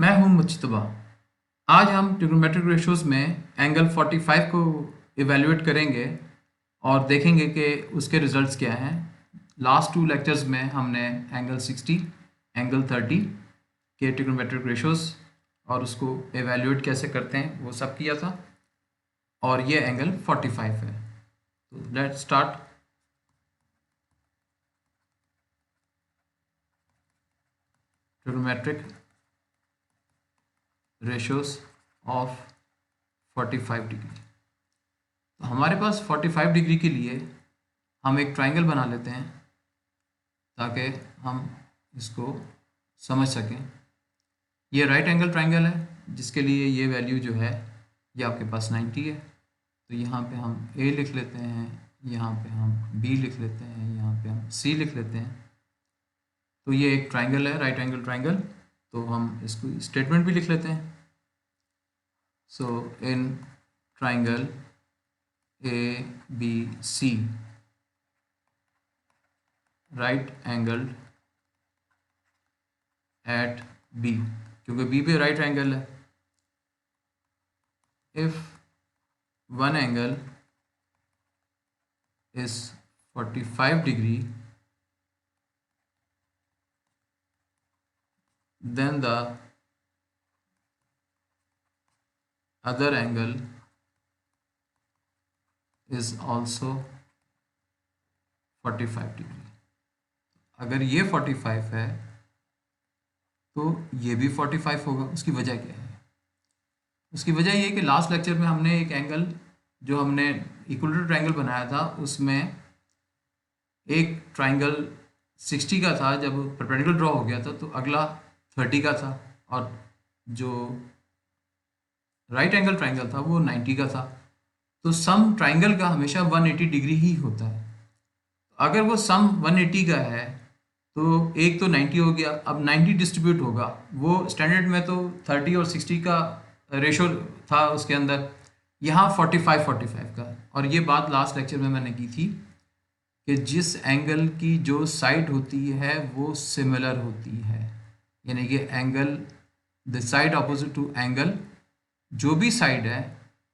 मैं हूं मुज्तबा। आज हम ट्रिग्नोमेट्रिक रेशियोज में एंगल 45 को इवेल्युएट करेंगे और देखेंगे कि उसके रिजल्ट्स क्या हैं। लास्ट 2 लेक्चर्स में हमने एंगल 60, एंगल 30 के ट्रिग्नोमेट्रिक रेशियोज और उसको इवेल्युएट कैसे करते हैं वो सब किया था, और ये एंगल 45 है। तो let's start. Trigonometric ratios of 45 degree. तो हमारे पास 45 डिग्री के लिए हम एक ट्राइंगल बना लेते हैं ताकि हम इसको समझ सकें। ये राइट एंगल ट्राइंगल है जिसके लिए ये वैल्यू जो है ये आपके पास 90 है। तो यहाँ पे हम ए लिख लेते हैं, यहाँ पे हम बी लिख लेते हैं, यहाँ पे हम सी लिख लेते हैं। तो ये एक ट्राइंगल है, राइट एंगल ट्राइंगल। तो हम इसको स्टेटमेंट भी लिख लेते हैं। So in triangle A B C right angled at B, क्योंकि बी पे राइट एंगल है। If one angle is 45 degree then the other angle is also 45 degree. अगर ये 45 है तो ये भी 45 होगा। उसकी वजह क्या है? उसकी वजह ये है कि लास्ट लेक्चर में हमने एक एंगल जो हमने इक्विलेटरल ट्रायंगल बनाया था उसमें एक ट्रायंगल 60 का था, जब परपेंडिकुलर ड्रॉ हो गया था तो अगला 30 का था, और जो राइट एंगल ट्रायंगल था वो 90 का था। तो सम ट्रायंगल का हमेशा 180 डिग्री ही होता है। अगर वो सम 180 का है तो एक तो 90 हो गया, अब 90 डिस्ट्रीब्यूट होगा। वो स्टैंडर्ड में तो 30 और 60 का रेशो था उसके अंदर, यहाँ 45 का। और ये बात लास्ट लेक्चर में मैंने की थी कि जिस एंगल की जो साइड होती है वो सिमिलर होती है, यानी कि angle the side opposite to angle, जो भी साइड है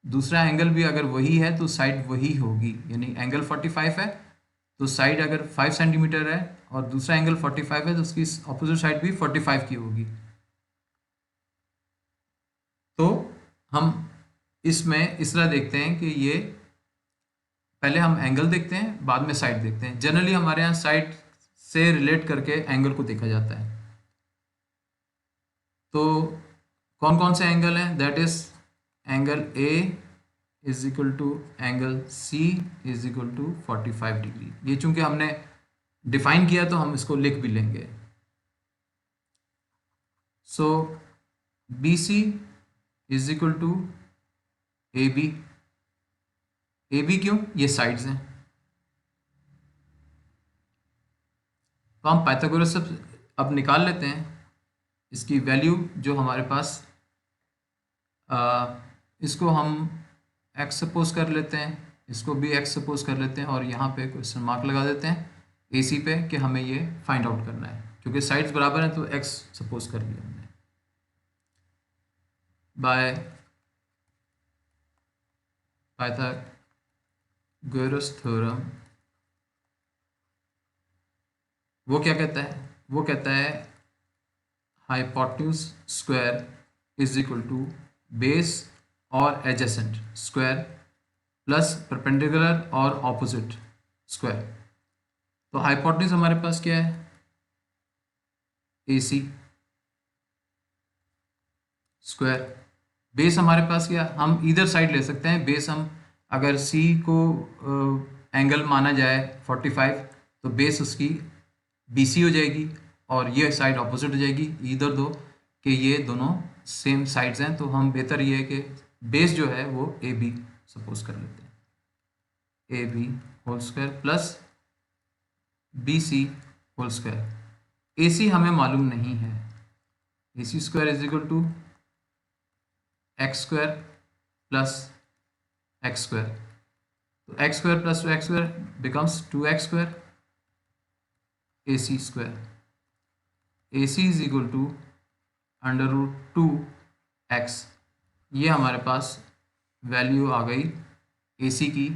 दूसरा एंगल भी अगर वही है तो साइड वही होगी। यानी एंगल 45 है तो साइड अगर 5 सेंटीमीटर है और दूसरा एंगल 45 है तो उसकी अपोजिट साइड भी 45 की होगी। तो हम इसमें इस तरह देखते हैं कि ये पहले हम एंगल देखते हैं, बाद में साइड देखते हैं। जनरली हमारे यहाँ साइड से रिलेट करके एंगल को देखा जाता है। तो कौन कौन से एंगल हैं? That is angle A is equal to angle C is equal to 45 degree. ये चूंकि हमने डिफाइन किया तो हम इसको लिख भी लेंगे। So B C is equal to A B. A B क्यों? ये साइड्स हैं। तो हम पाइथागोरस से अब निकाल लेते हैं इसकी वैल्यू जो हमारे पास, इसको हम x सपोज कर लेते हैं, इसको भी x सपोज कर लेते हैं, और यहाँ पे क्वेश्चन मार्क लगा देते हैं ए सी पे कि हमें ये फाइंड आउट करना है। क्योंकि साइड्स बराबर हैं तो x सपोज कर लिया हमने। बाय पाइथागोरस थ्योरम वो क्या कहता है? वो कहता है hypotenuse square is equal to base और एडजेसेंट स्क्वायर प्लस परपेंडिकुलर और ऑपोजिट स्क्वायर। तो हाइपोटेन्यूज हमारे पास क्या है? A C square. बेस हमारे पास क्या? हम इधर साइड ले सकते हैं। बेस हम अगर सी को एंगल माना जाए 45 तो बेस उसकी बी सी हो जाएगी और ये साइड ऑपोजिट हो जाएगी। इधर दो कि ये दोनों सेम साइड्स हैं, तो हम बेहतर ये है कि बेस जो है वो ए बी सपोज कर लेते हैं। A B whole square plus B C whole square. A C हमें मालूम नहीं है। A C square is equal to x square plus x square. तो x square plus x square becomes 2x square. A C square, A C is equal to √2x, ये हमारे पास value आ गई AC की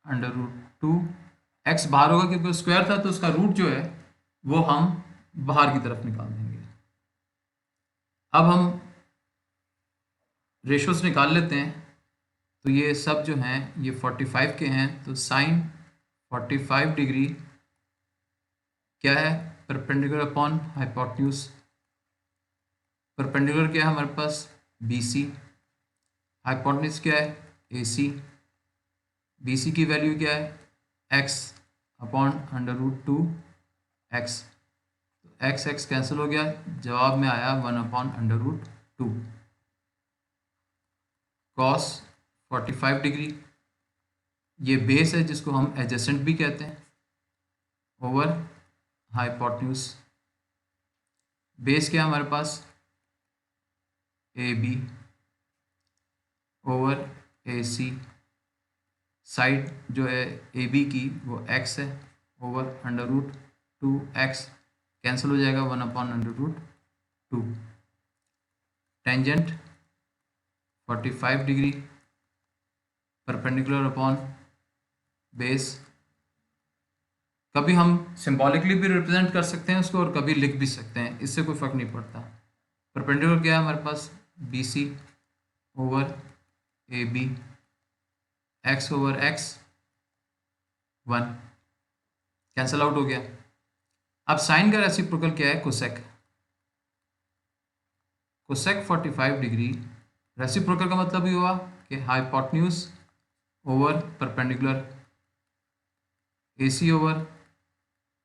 √2x। बाहर होगा क्योंकि square था, तो उसका रूट जो है वो हम बाहर की तरफ निकाल देंगे। अब हम रेशोस निकाल लेते हैं। तो ये सब जो हैं ये 45 के हैं, तो साइन 45 डिग्री क्या है, परपेंडिकुलर अपॉन हाइपोटेन्यूज। परपेंडिकुलर क्या है हमारे पास BC, हाइपोटेन्यूज क्या है AC, BC की वैल्यू क्या है x अपॉन √2x। तो x कैंसिल हो गया, जवाब में आया 1 अपॉन √2। कॉस 45 डिग्री, ये बेस है जिसको हम एडजेसेंट भी कहते हैं, ओवर हाइपोटेन्यूज। बेस क्या है हमारे पास AB ओवर AC, साइड जो है AB की वो x है, ओवर √2x, कैंसिल हो जाएगा 1 upon √2। Tangent 45 degree, perpendicular upon base. कभी हम सिंबॉलिकली भी रिप्रेजेंट कर सकते हैं उसको और कभी लिख भी सकते हैं, इससे कोई फर्क नहीं पड़ता। परपेंडिकुलर क्या है हमारे पास BC over AB, x over x 1, cancel out हो गया। अब साइन का रेसिप्रोकल क्या है कोसेक। कोसेक 45 डिग्री, रेसिप्रोकल का मतलब ये हुआ कि hypotenuse over perpendicular, AC over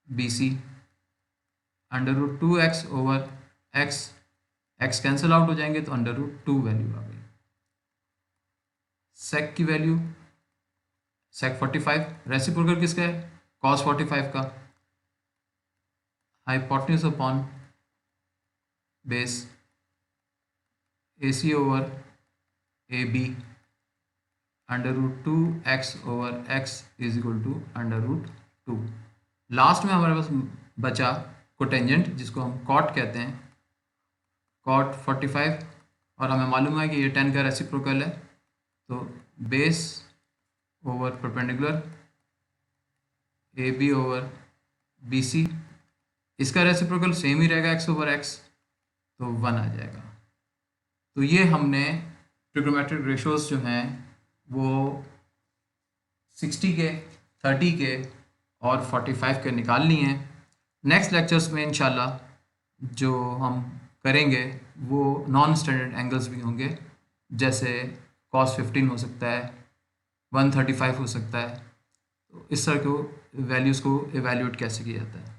BC, √2x over x cancel out हो जाएंगे तो √2 वैल्यू आ गई। सेक की वैल्यू, सेक 45, रेसिप्रोकल किसका है कॉस 45 का, hypotenuse upon base, AC over AB, √2x over x is equal to √2। Last में हमारे पास बचा कोटेंजेंट, जिसको हम कॉट कहते हैं, कॉट 45, और हमें मालूम है कि ये 10 का रेसिप्रोकल है, तो base over perpendicular, AB over BC, इसका रेसिप्रोकल सेम ही रहेगा x ओवर x, तो 1 आ जाएगा। तो ये हमने ट्रिग्नोमेट्रिक रेशोस जो हैं वो 60 के, 30 के और 45 के निकाल लिए हैं। नेक्स्ट लेक्चर्स में इंशाल्लाह जो हम करेंगे वो नॉन स्टैंडर्ड एंगल्स भी होंगे, जैसे cos 15 हो सकता है, 135 हो सकता है। तो इस तरह को वैल्यूज़ को एवेल्यूएट कैसे किया जाता है।